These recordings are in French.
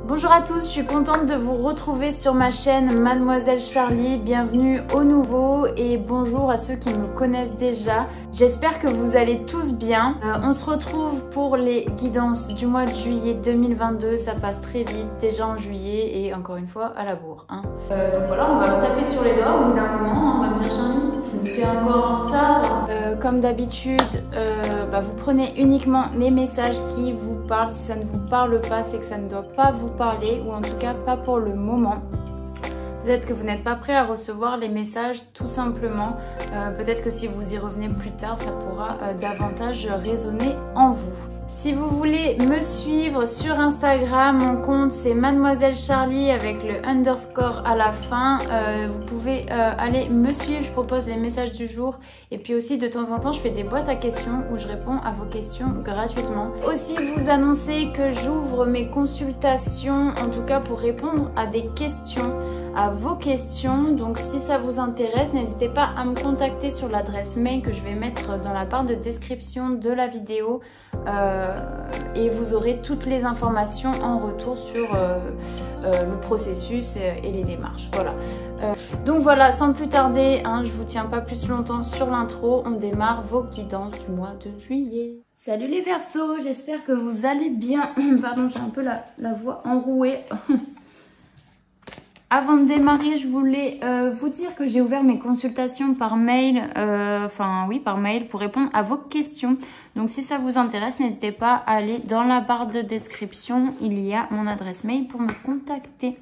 Bonjour à tous, je suis contente de vous retrouver sur ma chaîne Mademoiselle Charlie. Bienvenue aux nouveaux et bonjour à ceux qui me connaissent déjà. J'espère que vous allez tous bien. On se retrouve pour les guidances du mois de juillet 2022. Ça passe très vite, déjà en juillet et encore une fois à la bourre. Donc voilà, on va me taper sur les doigts au bout d'un moment. On va me dire Charlie, je suis encore en retard. Comme d'habitude, vous prenez uniquement les messages qui vous parlent. Si ça ne vous parle pas, c'est que ça ne doit pas vous parler, ou en tout cas pas pour le moment. Peut-être que vous n'êtes pas prêt à recevoir les messages tout simplement. Peut-être que si vous y revenez plus tard, ça pourra davantage résonner en vous. Si vous voulez me suivre sur Instagram, mon compte c'est Mademoiselle Charlie avec le underscore à la fin. Vous pouvez aller me suivre, je propose les messages du jour. Et puis aussi de temps en temps je fais des boîtes à questions où je réponds à vos questions gratuitement. Aussi vous annoncer que j'ouvre mes consultations, en tout cas pour répondre à des questions, à vos questions. Donc si ça vous intéresse, n'hésitez pas à me contacter sur l'adresse mail que je vais mettre dans la barre de description de la vidéo. Et vous aurez toutes les informations en retour sur le processus et les démarches. Voilà. Donc voilà, sans plus tarder, je vous tiens pas plus longtemps sur l'intro. On démarre vos guidances du mois de juillet. Salut les Verseaux, j'espère que vous allez bien. Pardon, j'ai un peu la voix enrouée. Avant de démarrer, je voulais vous dire que j'ai ouvert mes consultations par mail, par mail pour répondre à vos questions. Donc si ça vous intéresse, n'hésitez pas à aller dans la barre de description, il y a mon adresse mail pour me contacter.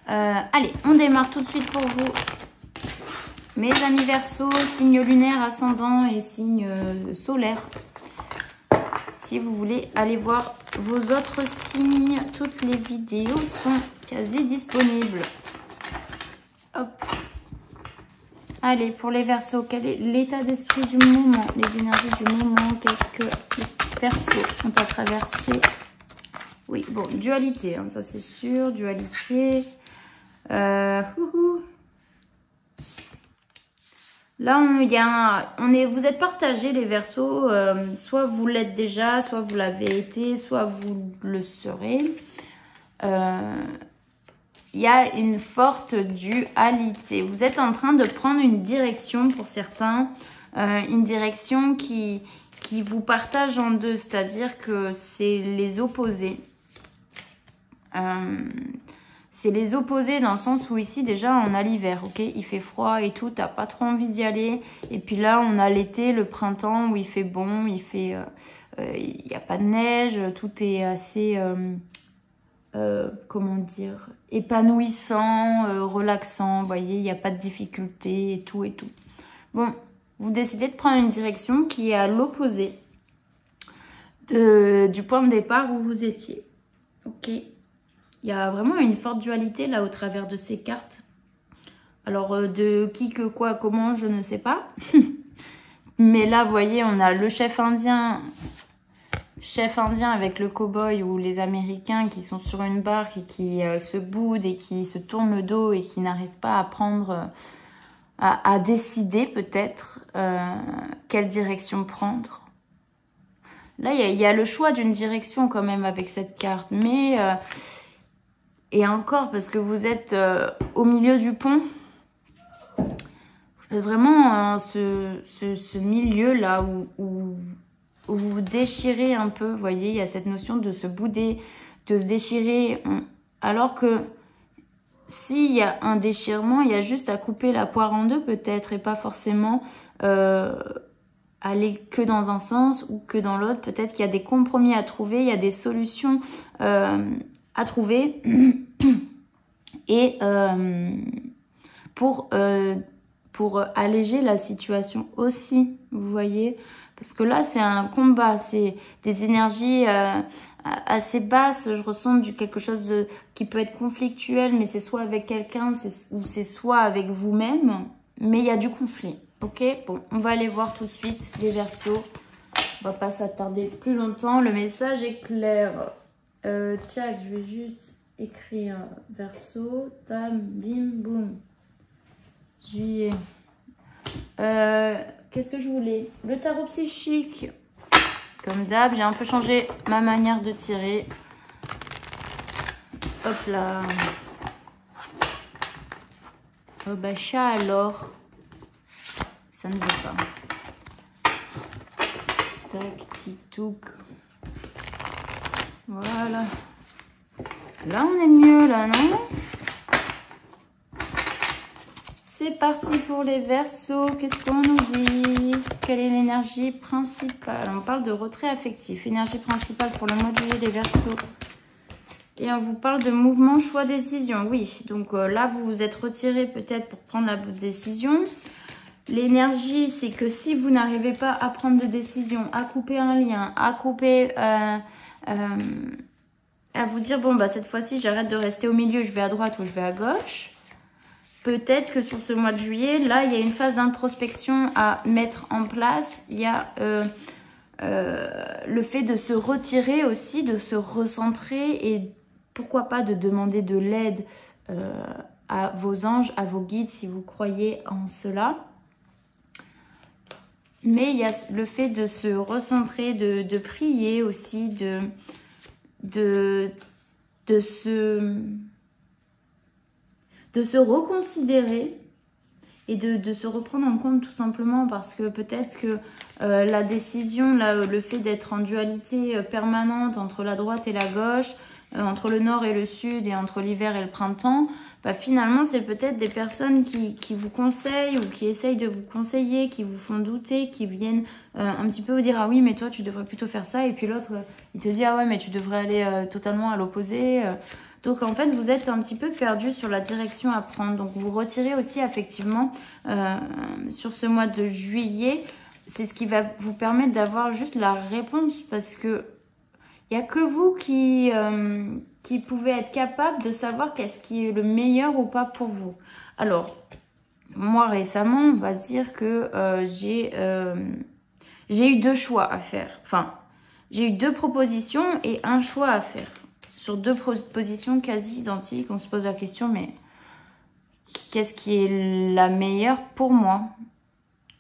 Allez, on démarre tout de suite pour vous. Mes amis Verseaux, signe lunaire, ascendant et signe solaire. Si vous voulez aller voir vos autres signes, toutes les vidéos sont quasi disponibles. Hop. Allez, pour les Verseaux, quel est l'état d'esprit du moment, les énergies du moment, qu'est-ce que les Verseaux ont à traverser? Oui, bon, dualité, ça c'est sûr, dualité. Là, vous êtes partagés les Verseaux, soit vous l'êtes déjà, soit vous l'avez été, soit vous le serez. Il y a une forte dualité. Vous êtes en train de prendre une direction pour certains, une direction qui vous partage en deux, c'est-à-dire que c'est les opposés. C'est les opposés dans le sens où ici déjà on a l'hiver, ok, il fait froid et tout, t'as pas trop envie d'y aller. Et puis là on a l'été, le printemps où il fait bon, il y a pas de neige, tout est assez, comment dire, épanouissant, relaxant. Vous voyez, il n'y a pas de difficulté et tout et tout. Bon, vous décidez de prendre une direction qui est à l'opposé du point de départ où vous étiez, ok. Il y a vraiment une forte dualité là au travers de ces cartes. Alors de qui, que, quoi, comment, je ne sais pas. Mais là, vous voyez, on a le chef indien avec le cow-boy ou les Américains qui sont sur une barque et qui se boudent et qui se tournent le dos et qui n'arrivent pas à prendre, à décider peut-être quelle direction prendre. Là, il y a le choix d'une direction quand même avec cette carte, mais... et encore, parce que vous êtes au milieu du pont. Vous êtes vraiment ce milieu-là où vous vous déchirez un peu. Vous voyez, il y a cette notion de se bouder, de se déchirer. Alors que s'il y a un déchirement, il y a juste à couper la poire en deux peut-être. Et pas forcément aller que dans un sens ou que dans l'autre. Peut-être qu'il y a des compromis à trouver, il y a des solutions à trouver et pour alléger la situation aussi, vous voyez, parce que là c'est un combat, c'est des énergies assez basses, je ressens quelque chose qui peut être conflictuel, mais c'est soit avec quelqu'un ou c'est soit avec vous-même, mais il y a du conflit, ok. Bon, on va aller voir tout de suite les Verseaux, on va pas s'attarder plus longtemps, le message est clair. Tchac, je vais juste écrire Verseau, tam, bim, boum. Juillet. Qu'est-ce que je voulais? Le tarot psychique. Comme d'hab, j'ai un peu changé ma manière de tirer. Hop là. Oh bah chat alors. Ça ne veut pas. Tac, tic-touc. Voilà. Là, on est mieux, là, non? C'est parti pour les Verseaux. Qu'est-ce qu'on nous dit? Quelle est l'énergie principale? On parle de retrait affectif. Énergie principale pour le mois de juillet, les Verseaux. Et on vous parle de mouvement, choix, décision. Oui, donc là, vous vous êtes retiré peut-être pour prendre la décision. L'énergie, c'est que si vous n'arrivez pas à prendre de décision, à couper un lien, à couper... à vous dire, bon, bah cette fois-ci, j'arrête de rester au milieu, je vais à droite ou je vais à gauche. Peut-être que sur ce mois de juillet, là, il y a une phase d'introspection à mettre en place. Il y a le fait de se retirer aussi, de se recentrer et pourquoi pas de demander de l'aide à vos anges, à vos guides, si vous croyez en cela. Mais il y a le fait de se recentrer, de prier aussi, de se reconsidérer et de se reprendre en compte tout simplement parce que peut-être que la décision, le fait d'être en dualité permanente entre la droite et la gauche, entre le nord et le sud et entre l'hiver et le printemps, bah finalement c'est peut-être des personnes qui vous conseillent ou qui essayent de vous conseiller, qui vous font douter, qui viennent un petit peu vous dire ah oui mais toi tu devrais plutôt faire ça et puis l'autre il te dit ah ouais mais tu devrais aller totalement à l'opposé. Donc en fait vous êtes un petit peu perdu sur la direction à prendre. Donc vous retirez aussi effectivement sur ce mois de juillet. C'est ce qui va vous permettre d'avoir juste la réponse parce que il n'y a que vous qui pouvez être capable de savoir qu'est-ce qui est le meilleur ou pas pour vous. Alors, moi récemment, on va dire que j'ai eu 2 choix à faire. Enfin, j'ai eu 2 propositions et un choix à faire. Sur 2 propositions quasi identiques, on se pose la question, mais qu'est-ce qui est la meilleure pour moi ?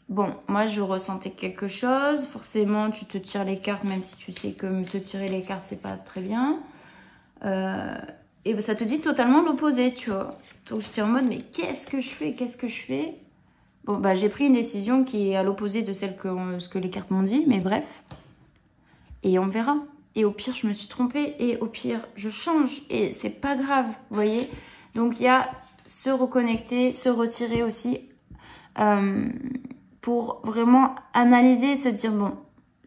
Bon, moi je ressentais quelque chose. Forcément, tu te tires les cartes, même si tu sais que te tirer les cartes, c'est pas très bien. Et ça te dit totalement l'opposé, tu vois. Donc j'étais en mode, mais qu'est-ce que je fais? Qu'est-ce que je fais? Bon, bah j'ai pris une décision qui est à l'opposé de celle ce que les cartes m'ont dit, mais bref. Et on verra. Et au pire, je me suis trompée. Et au pire, je change. Et c'est pas grave, vous voyez. Donc il y a se reconnecter, se retirer aussi. Pour vraiment analyser et se dire, bon,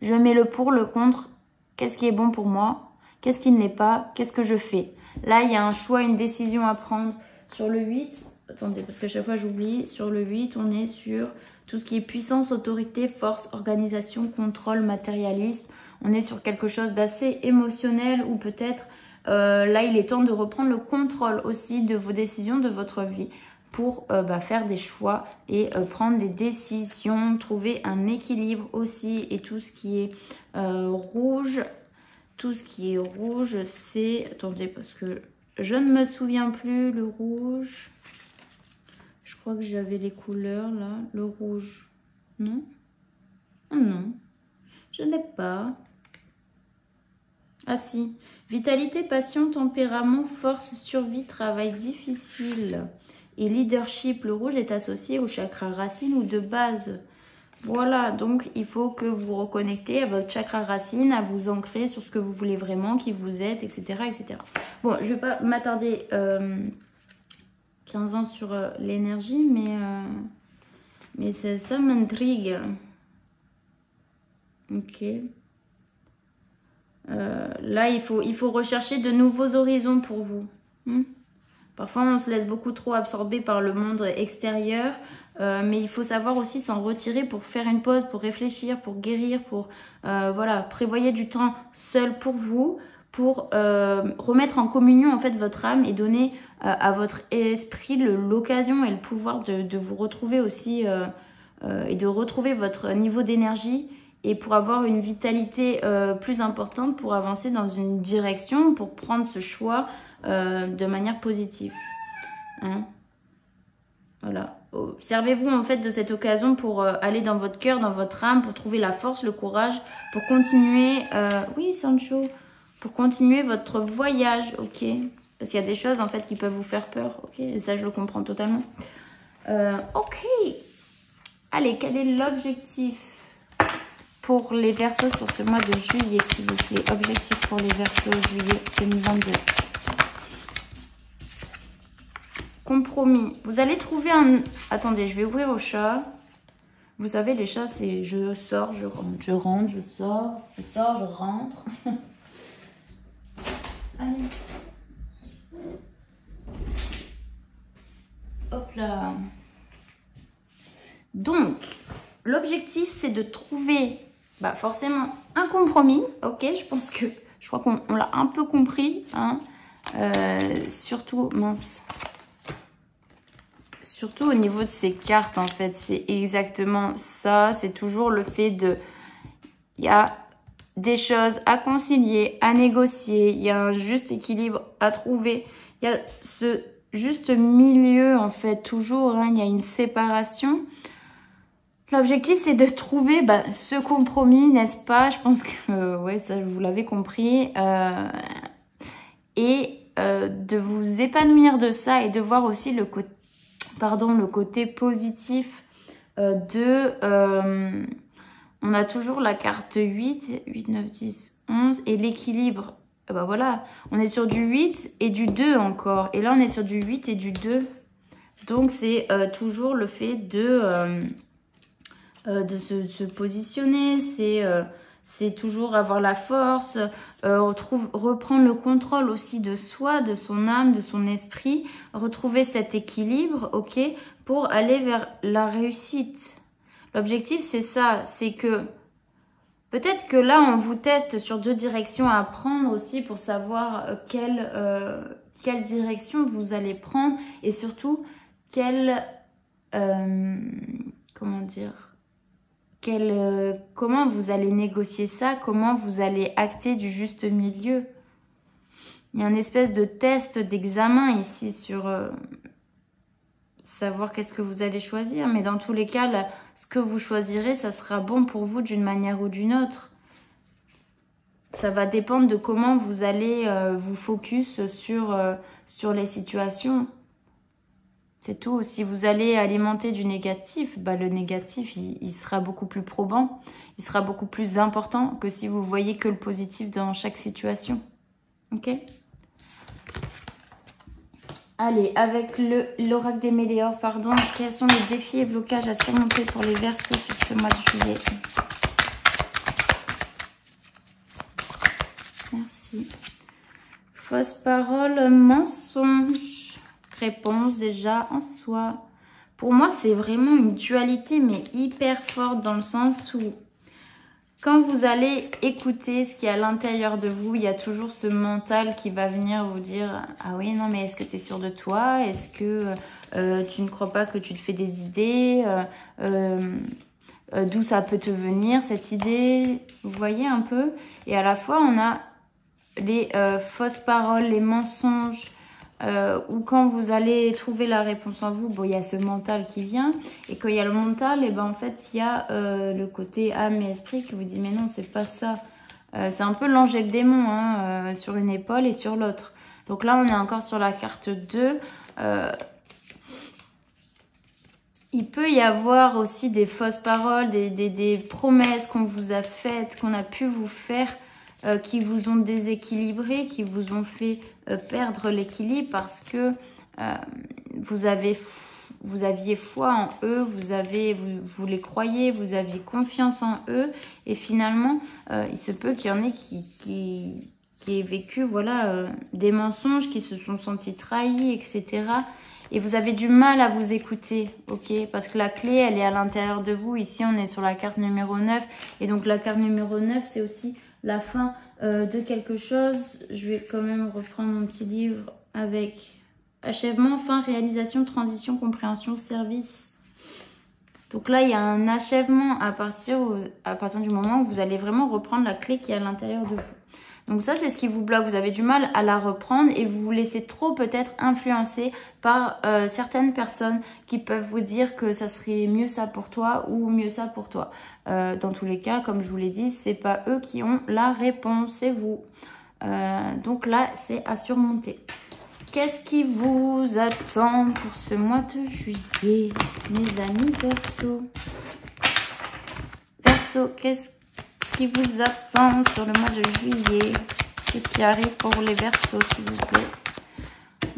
je mets le pour, le contre, qu'est-ce qui est bon pour moi, qu'est-ce qui ne l'est pas, qu'est-ce que je fais. Là, il y a un choix, une décision à prendre sur le 8. Attendez, parce qu'à chaque fois, j'oublie. Sur le 8, on est sur tout ce qui est puissance, autorité, force, organisation, contrôle, matérialisme. On est sur quelque chose d'assez émotionnel ou peut-être, là, il est temps de reprendre le contrôle aussi de vos décisions, de votre vie. Pour faire des choix et prendre des décisions, trouver un équilibre aussi. Et tout ce qui est rouge, c'est... Attendez, parce que je ne me souviens plus, le rouge. Je crois que j'avais les couleurs là. Le rouge, non? Oh non, je n'ai pas. Ah si, vitalité, passion, tempérament, force, survie, travail difficile. Et leadership, le rouge est associé au chakra racine ou de base. Voilà, donc il faut que vous reconnectez à votre chakra racine, à vous ancrer sur ce que vous voulez vraiment, qui vous êtes, etc. etc. Bon, je ne vais pas m'attarder 15 ans sur l'énergie, mais ça m'intrigue. Ok. Là, il faut rechercher de nouveaux horizons pour vous. Parfois, on se laisse beaucoup trop absorber par le monde extérieur, mais il faut savoir aussi s'en retirer pour faire une pause, pour réfléchir, pour guérir, pour voilà, prévoyez du temps seul pour vous, pour remettre en communion en fait votre âme et donner à votre esprit l'occasion et le pouvoir de vous retrouver aussi et de retrouver votre niveau d'énergie et pour avoir une vitalité plus importante pour avancer dans une direction, pour prendre ce choix de manière positive. Hein? Voilà. Servez-vous en fait de cette occasion pour aller dans votre cœur, dans votre âme, pour trouver la force, le courage, pour continuer... oui, Sancho, pour continuer votre voyage, ok. Parce qu'il y a des choses en fait qui peuvent vous faire peur, ok? Et ça, je le comprends totalement. Ok. Allez, quel est l'objectif pour les Verseaux sur ce mois de juillet, s'il vous plaît? Objectif pour les Verseaux, juillet 2022. Compromis. Vous allez trouver un... Attendez, je vais ouvrir au chat. Vous savez, les chats, c'est je sors, je rentre. Je rentre, je sors, je rentre. Allez. Hop là. Donc, l'objectif, c'est de trouver forcément un compromis. Ok, je crois qu'on l'a un peu compris. Hein. Surtout, mince. Surtout au niveau de ces cartes, en fait, c'est exactement ça. C'est toujours le fait de... Il y a des choses à concilier, à négocier. Il y a un juste équilibre à trouver. Il y a ce juste milieu, en fait, toujours. Hein, il y a une séparation. L'objectif, c'est de trouver ce compromis, n'est-ce pas? Je pense que, ouais, ça, vous l'avez compris. De vous épanouir de ça et de voir aussi le côté positif on a toujours la carte 8, 9, 10, 11 et l'équilibre. Voilà, on est sur du 8 et du 2 encore. Et là, on est sur du 8 et du 2. Donc, c'est toujours le fait de se positionner. C'est toujours avoir la force, reprendre le contrôle aussi de soi, de son âme, de son esprit. Retrouver cet équilibre, ok, pour aller vers la réussite. L'objectif, c'est ça, c'est que peut-être que là, on vous teste sur 2 directions à prendre aussi pour savoir quelle direction vous allez prendre et surtout comment vous allez négocier ça, comment vous allez acter du juste milieu. Il y a une espèce de test, d'examen ici sur... savoir qu'est-ce que vous allez choisir, mais dans tous les cas, là, ce que vous choisirez, ça sera bon pour vous d'une manière ou d'une autre. Ça va dépendre de comment vous allez vous focus sur les situations. C'est tout. Si vous allez alimenter du négatif, le négatif, il sera beaucoup plus probant, il sera beaucoup plus important que si vous voyez que le positif dans chaque situation. Ok ? Allez, avec l'oracle des météores, pardon, quels sont les défis et blocages à surmonter pour les Verseaux sur ce mois de juillet? Merci. Fausse parole, mensonge. Réponse déjà en soi. Pour moi, c'est vraiment une dualité, mais hyper forte dans le sens où quand vous allez écouter ce qui est à l'intérieur de vous, il y a toujours ce mental qui va venir vous dire « Ah oui, non, mais est-ce que tu es sûr de toi? Est-ce que tu ne crois pas que tu te fais des idées d'où ça peut te venir, cette idée ?» Vous voyez un peu? Et à la fois, on a les fausses paroles, les mensonges, ou quand vous allez trouver la réponse en vous, il y a ce mental qui vient. Et quand il y a le mental, en fait, il y a le côté âme et esprit qui vous dit « Mais non, c'est pas ça. » C'est un peu l'ange et le démon, hein, sur une épaule et sur l'autre. Donc là, on est encore sur la carte 2. Il peut y avoir aussi des fausses paroles, des promesses qu'on vous a faites, qu'on a pu vous faire, qui vous ont déséquilibré, qui vous ont fait perdre l'équilibre parce que vous aviez foi en eux, vous les croyez, vous aviez confiance en eux et finalement, il se peut qu'il y en ait qui aient vécu des mensonges, qui se sont sentis trahis, etc. Et vous avez du mal à vous écouter, ok? Parce que la clé, elle est à l'intérieur de vous. Ici, on est sur la carte numéro 9. Et donc, la carte numéro 9, c'est aussi la fin de quelque chose. Je vais quand même reprendre mon petit livre avec achèvement, fin, réalisation, transition, compréhension, service. Donc là, il y a un achèvement à partir du moment où vous allez vraiment reprendre la clé qui est à l'intérieur de vous. Donc ça, c'est ce qui vous bloque. Vous avez du mal à la reprendre et vous vous laissez trop peut-être influencer par certaines personnes qui peuvent vous dire que ça serait mieux ça pour toi ou mieux ça pour toi. Dans tous les cas, comme je vous l'ai dit, c'est pas eux qui ont la réponse, c'est vous. Donc là, c'est à surmonter. Qu'est-ce qui vous attend pour ce mois de juillet, mes amis Verseau? Verseau, qu'est-ce qui vous attend sur le mois de juillet? Qu'est-ce qui arrive pour les Verseaux, s'il vous plaît?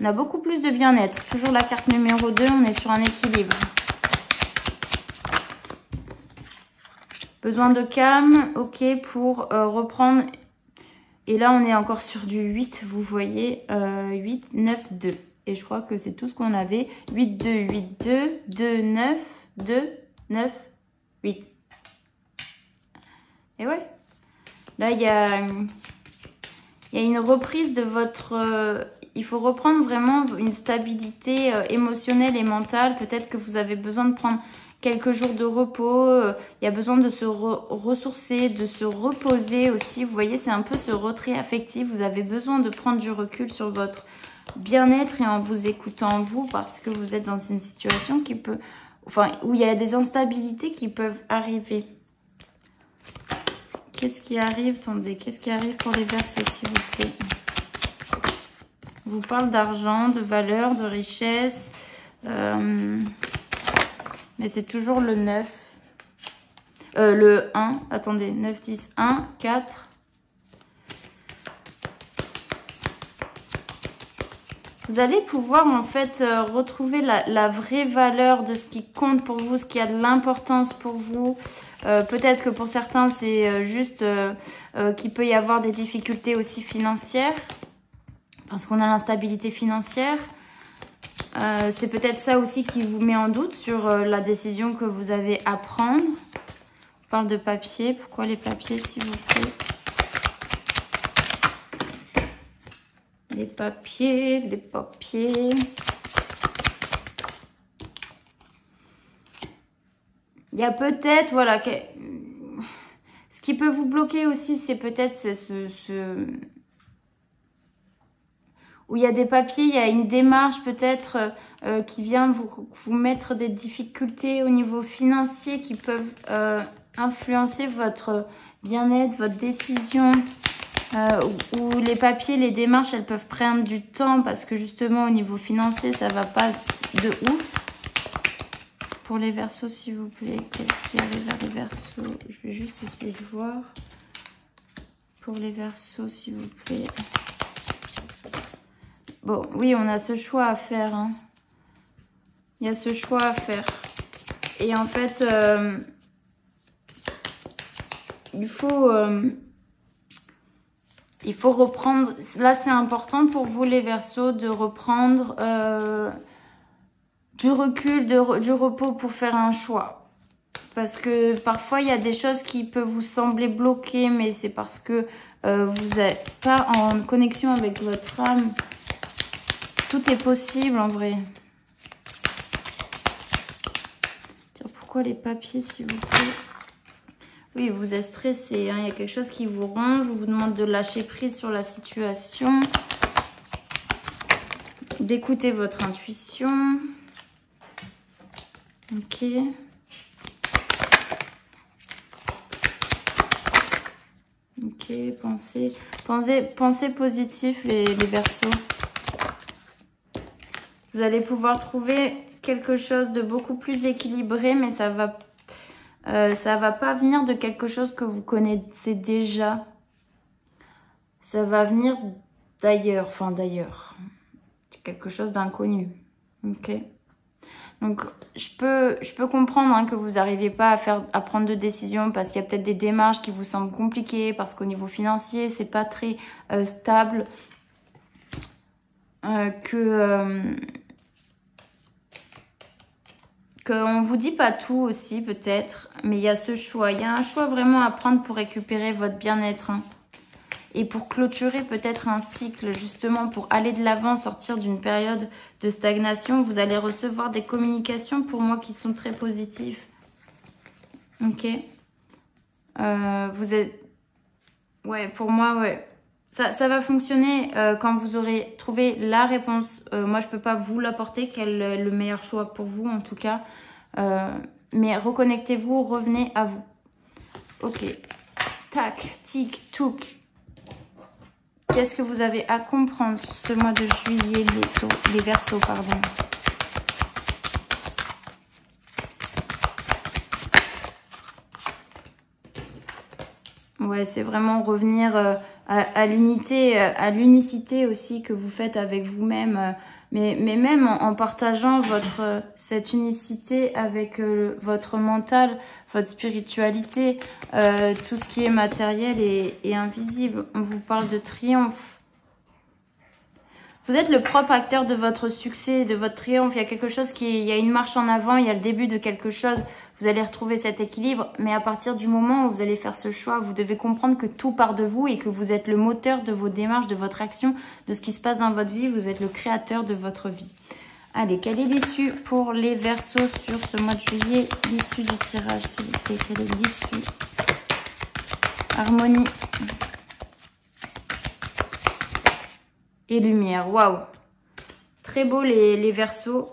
On a beaucoup plus de bien-être. Toujours la carte numéro 2, on est sur un équilibre. Besoin de calme, ok, pour reprendre. Et là, on est encore sur du 8, vous voyez, 8, 9, 2. Et je crois que c'est tout ce qu'on avait. 8, 2, 8, 2, 2, 9, 2, 9, 8. Et ouais, là, il y a une reprise de votre... il faut reprendre vraiment une stabilité émotionnelle et mentale. Peut-être que vous avez besoin de prendre quelques jours de repos. Il y a besoin de se ressourcer, de se reposer aussi. Vous voyez, c'est un peu ce retrait affectif. Vous avez besoin de prendre du recul sur votre bien-être et en vous écoutant vous, parce que vous êtes dans une situation qui peut... Enfin, où il y a des instabilités qui peuvent arriver. Qu'est-ce qui arrive? Attendez, qu'est-ce qui arrive pour les Verseaux, s'il vous plaît? On vous parle d'argent, de valeur, de richesse. Mais c'est toujours le 9. Le 1. Attendez, 9, 10, 1, 4. Vous allez pouvoir en fait retrouver la vraie valeur de ce qui compte pour vous, ce qui a de l'importance pour vous. Peut-être que pour certains, c'est juste qu'il peut y avoir des difficultés aussi financières. Parce qu'on a l'instabilité financière. C'est peut-être ça aussi qui vous met en doute sur la décision que vous avez à prendre. On parle de papier. Pourquoi les papiers, s'il vous plaît? Les papiers, les papiers. Il y a peut-être, voilà, ce qui peut vous bloquer aussi, c'est peut-être où il y a des papiers, il y a une démarche peut-être qui vient vous mettre des difficultés au niveau financier qui peuvent influencer votre bien-être, votre décision. Où les papiers, les démarches, elles peuvent prendre du temps parce que justement au niveau financier, ça va pas de ouf. Pour les Verseaux, s'il vous plaît, qu'est-ce qui arrive à les Verseaux? Je vais juste essayer de voir. Pour les Verseaux, s'il vous plaît. Bon, oui, on a ce choix à faire. Hein. Il y a ce choix à faire. Et en fait, il faut reprendre. Là, c'est important pour vous, les Verseaux, de reprendre du recul, du repos pour faire un choix. Parce que parfois, il y a des choses qui peuvent vous sembler bloquées, mais c'est parce que vous n'êtes pas en connexion avec votre âme. Tout est possible en vrai. Pourquoi les papiers, s'il vous plaît? Oui, vous êtes stressé. Hein. Il y a quelque chose qui vous ronge. On vous demande de lâcher prise sur la situation. D'écouter votre intuition. Ok. Ok, pensez positif, les Verseaux. Vous allez pouvoir trouver quelque chose de beaucoup plus équilibré, mais ça va pas venir de quelque chose que vous connaissez déjà. Ça va venir d'ailleurs, enfin d'ailleurs. Quelque chose d'inconnu. Ok. Donc, je peux comprendre hein, que vous n'arrivez pas à prendre de décision parce qu'il y a peut-être des démarches qui vous semblent compliquées, parce qu'au niveau financier, c'est pas très stable. Qu'on vous dit pas tout aussi peut-être, mais il y a ce choix. Il y a un choix vraiment à prendre pour récupérer votre bien-être. Hein. Et pour clôturer peut-être un cycle, justement pour aller de l'avant, sortir d'une période de stagnation, vous allez recevoir des communications pour moi qui sont très positives. Ok. Vous êtes... Ouais, pour moi, ouais. Ça va fonctionner quand vous aurez trouvé la réponse. Moi, je peux pas vous l'apporter, quel est le meilleur choix pour vous, en tout cas. Mais reconnectez-vous, revenez à vous. Ok. Tac, tic, touc. Qu'est-ce que vous avez à comprendre sur ce mois de juillet, les Verseaux, pardon. Ouais, c'est vraiment revenir à l'unité, à l'unicité aussi que vous faites avec vous-même. Mais même en partageant cette unicité avec votre mental, votre spiritualité, tout ce qui est matériel et invisible. On vous parle de triomphe. Vous êtes le propre acteur de votre succès, de votre triomphe. Il y a quelque chose il y a une marche en avant, il y a le début de quelque chose. Vous allez retrouver cet équilibre. Mais à partir du moment où vous allez faire ce choix, vous devez comprendre que tout part de vous et que vous êtes le moteur de vos démarches, de votre action, de ce qui se passe dans votre vie. Vous êtes le créateur de votre vie. Allez, quelle est l'issue pour les Verseaux sur ce mois de juillet? L'issue du tirage, s'il vous plaît. Quelle est l'issue? Harmonie. Et lumière, waouh, très beau les Verseaux.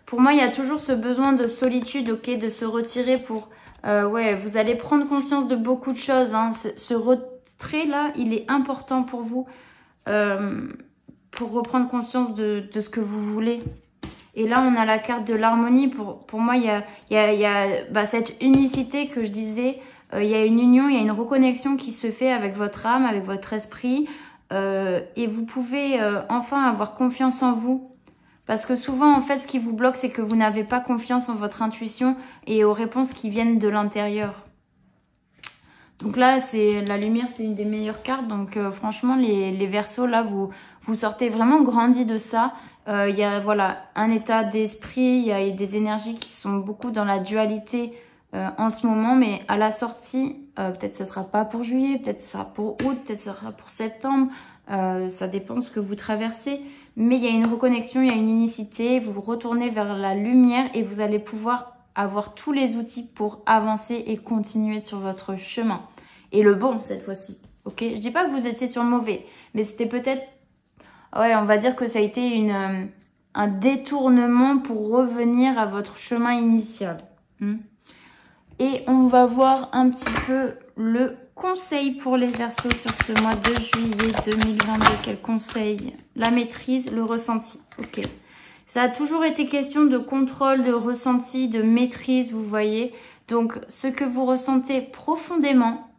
Pour moi, il y a toujours ce besoin de solitude, ok, de se retirer pour... ouais, vous allez prendre conscience de beaucoup de choses. Hein. Ce retrait-là, il est important pour vous, pour reprendre conscience de ce que vous voulez. Et là, on a la carte de l'harmonie. Pour moi, il y a cette unicité que je disais. Il y a une union, il y a une reconnexion qui se fait avec votre âme, avec votre esprit. Et vous pouvez enfin avoir confiance en vous. Parce que souvent, en fait, ce qui vous bloque, c'est que vous n'avez pas confiance en votre intuition et aux réponses qui viennent de l'intérieur. Donc là, la lumière, c'est une des meilleures cartes. Donc franchement, les Verseaux, là, vous sortez vraiment grandi de ça. Il y a voilà, un état d'esprit, il y a des énergies qui sont beaucoup dans la dualité en ce moment. Mais à la sortie, peut-être ce ne sera pas pour juillet, peut-être ce sera pour août, peut-être ce sera pour septembre. Ça dépend de ce que vous traversez. Mais il y a une reconnexion, il y a une unicité. Vous retournez vers la lumière et vous allez pouvoir avoir tous les outils pour avancer et continuer sur votre chemin. Et le bon, cette fois-ci. Ok, je dis pas que vous étiez sur le mauvais, mais c'était peut-être... Ouais, on va dire que ça a été un détournement pour revenir à votre chemin initial. Et on va voir un petit peu le conseil pour les Verseaux sur ce mois de juillet 2022. Quel conseil? La maîtrise, le ressenti. Ok. Ça a toujours été question de contrôle, de ressenti, de maîtrise, vous voyez. Donc, ce que vous ressentez profondément...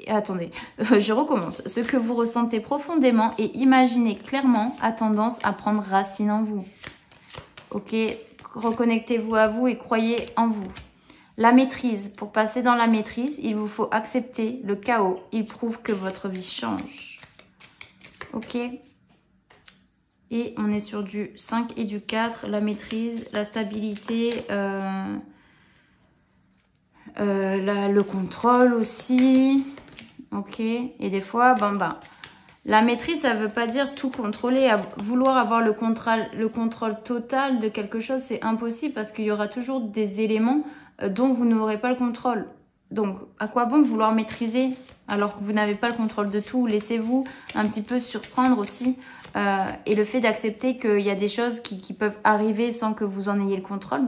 Attendez, je recommence. Ce que vous ressentez profondément et imaginez clairement a tendance à prendre racine en vous. Ok, reconnectez-vous à vous et croyez en vous. La maîtrise. Pour passer dans la maîtrise, il vous faut accepter le chaos. Il prouve que votre vie change. Ok. Et on est sur du 5 et du 4. La maîtrise, la stabilité, le contrôle aussi. Ok. Et des fois, la maîtrise, ça ne veut pas dire tout contrôler. Vouloir avoir le contrôle total de quelque chose, c'est impossible parce qu'il y aura toujours des éléments dont vous n'aurez pas le contrôle. Donc, à quoi bon vouloir maîtriser alors que vous n'avez pas le contrôle de tout? Laissez-vous un petit peu surprendre aussi. Et le fait d'accepter qu'il y a des choses qui peuvent arriver sans que vous en ayez le contrôle,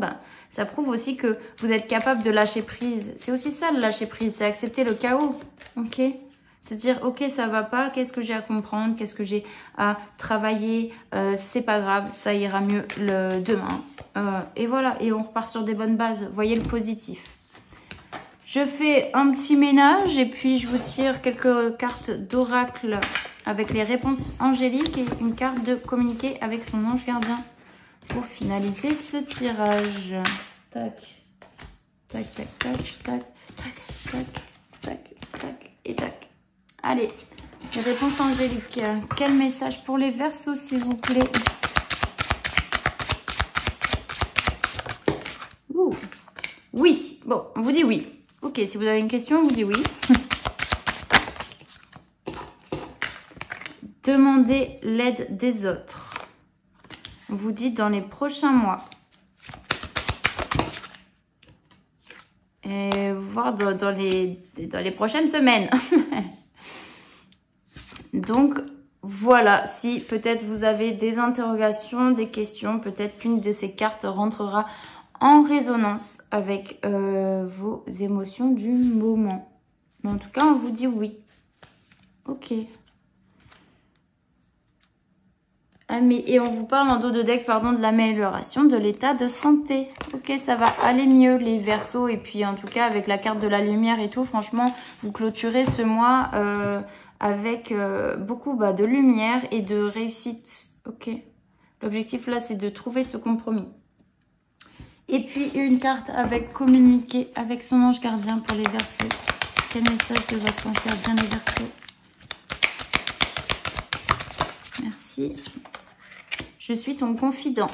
ça prouve aussi que vous êtes capable de lâcher prise. C'est aussi ça, le lâcher prise, c'est accepter le chaos. Ok? Se dire, ok, ça va pas, qu'est-ce que j'ai à comprendre, qu'est-ce que j'ai à travailler, c'est pas grave, ça ira mieux demain. Et voilà, et on repart sur des bonnes bases. Voyez le positif. Je fais un petit ménage et puis je vous tire quelques cartes d'oracle avec les réponses angéliques et une carte de communiquer avec son ange gardien pour finaliser ce tirage. Tac, tac, tac, tac, tac, tac, tac, tac, tac et tac. Allez, les réponses angéliques. Quel message pour les Verseaux, s'il vous plaît? Ouh. Oui, bon, on vous dit oui. Ok, si vous avez une question, on vous dit oui. Demandez l'aide des autres. On vous dit dans les prochains mois. Et voire dans les prochaines semaines. Donc, voilà. Si peut-être vous avez des interrogations, des questions, peut-être qu'une de ces cartes rentrera en résonance avec vos émotions du moment. Mais en tout cas, on vous dit oui. Ok. Ah, mais, et on vous parle en dos de deck, pardon, de l'amélioration de l'état de santé. Ok, ça va aller mieux les Verseaux. Et puis en tout cas avec la carte de la lumière et tout, franchement, vous clôturez ce mois avec beaucoup de lumière et de réussite. Ok. L'objectif là, c'est de trouver ce compromis. Et puis une carte avec communiquer avec son ange gardien pour les Verseaux. Quel message de votre ange gardien les Verseaux? Merci. Je suis ton confident.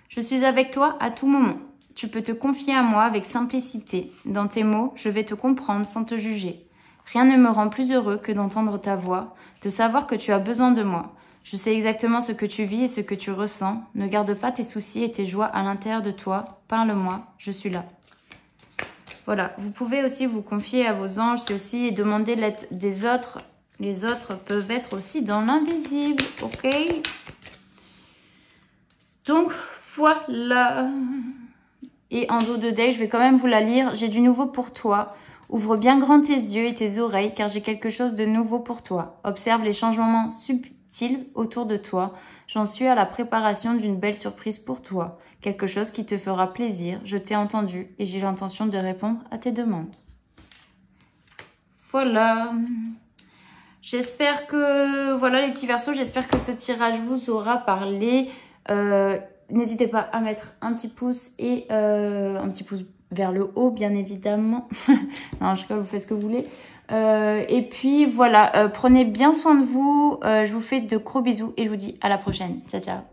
Je suis avec toi à tout moment. Tu peux te confier à moi avec simplicité. Dans tes mots, je vais te comprendre sans te juger. Rien ne me rend plus heureux que d'entendre ta voix, de savoir que tu as besoin de moi. Je sais exactement ce que tu vis et ce que tu ressens. Ne garde pas tes soucis et tes joies à l'intérieur de toi. Parle-moi, je suis là. Voilà, vous pouvez aussi vous confier à vos anges, c'est aussi demander l'aide des autres. Les autres peuvent être aussi dans l'invisible, ok? Donc, voilà. Et en dos de deck, je vais quand même vous la lire. J'ai du nouveau pour toi. Ouvre bien grand tes yeux et tes oreilles, car j'ai quelque chose de nouveau pour toi. Observe les changements subtils autour de toi. J'en suis à la préparation d'une belle surprise pour toi. Quelque chose qui te fera plaisir. Je t'ai entendu et j'ai l'intention de répondre à tes demandes. Voilà. J'espère que, voilà les petits Verseaux, j'espère que ce tirage vous aura parlé. N'hésitez pas à mettre un petit pouce et un petit pouce vers le haut, bien évidemment. Non, je sais pas, vous faites ce que vous voulez. Et puis voilà, prenez bien soin de vous. Je vous fais de gros bisous et je vous dis à la prochaine. Ciao, ciao.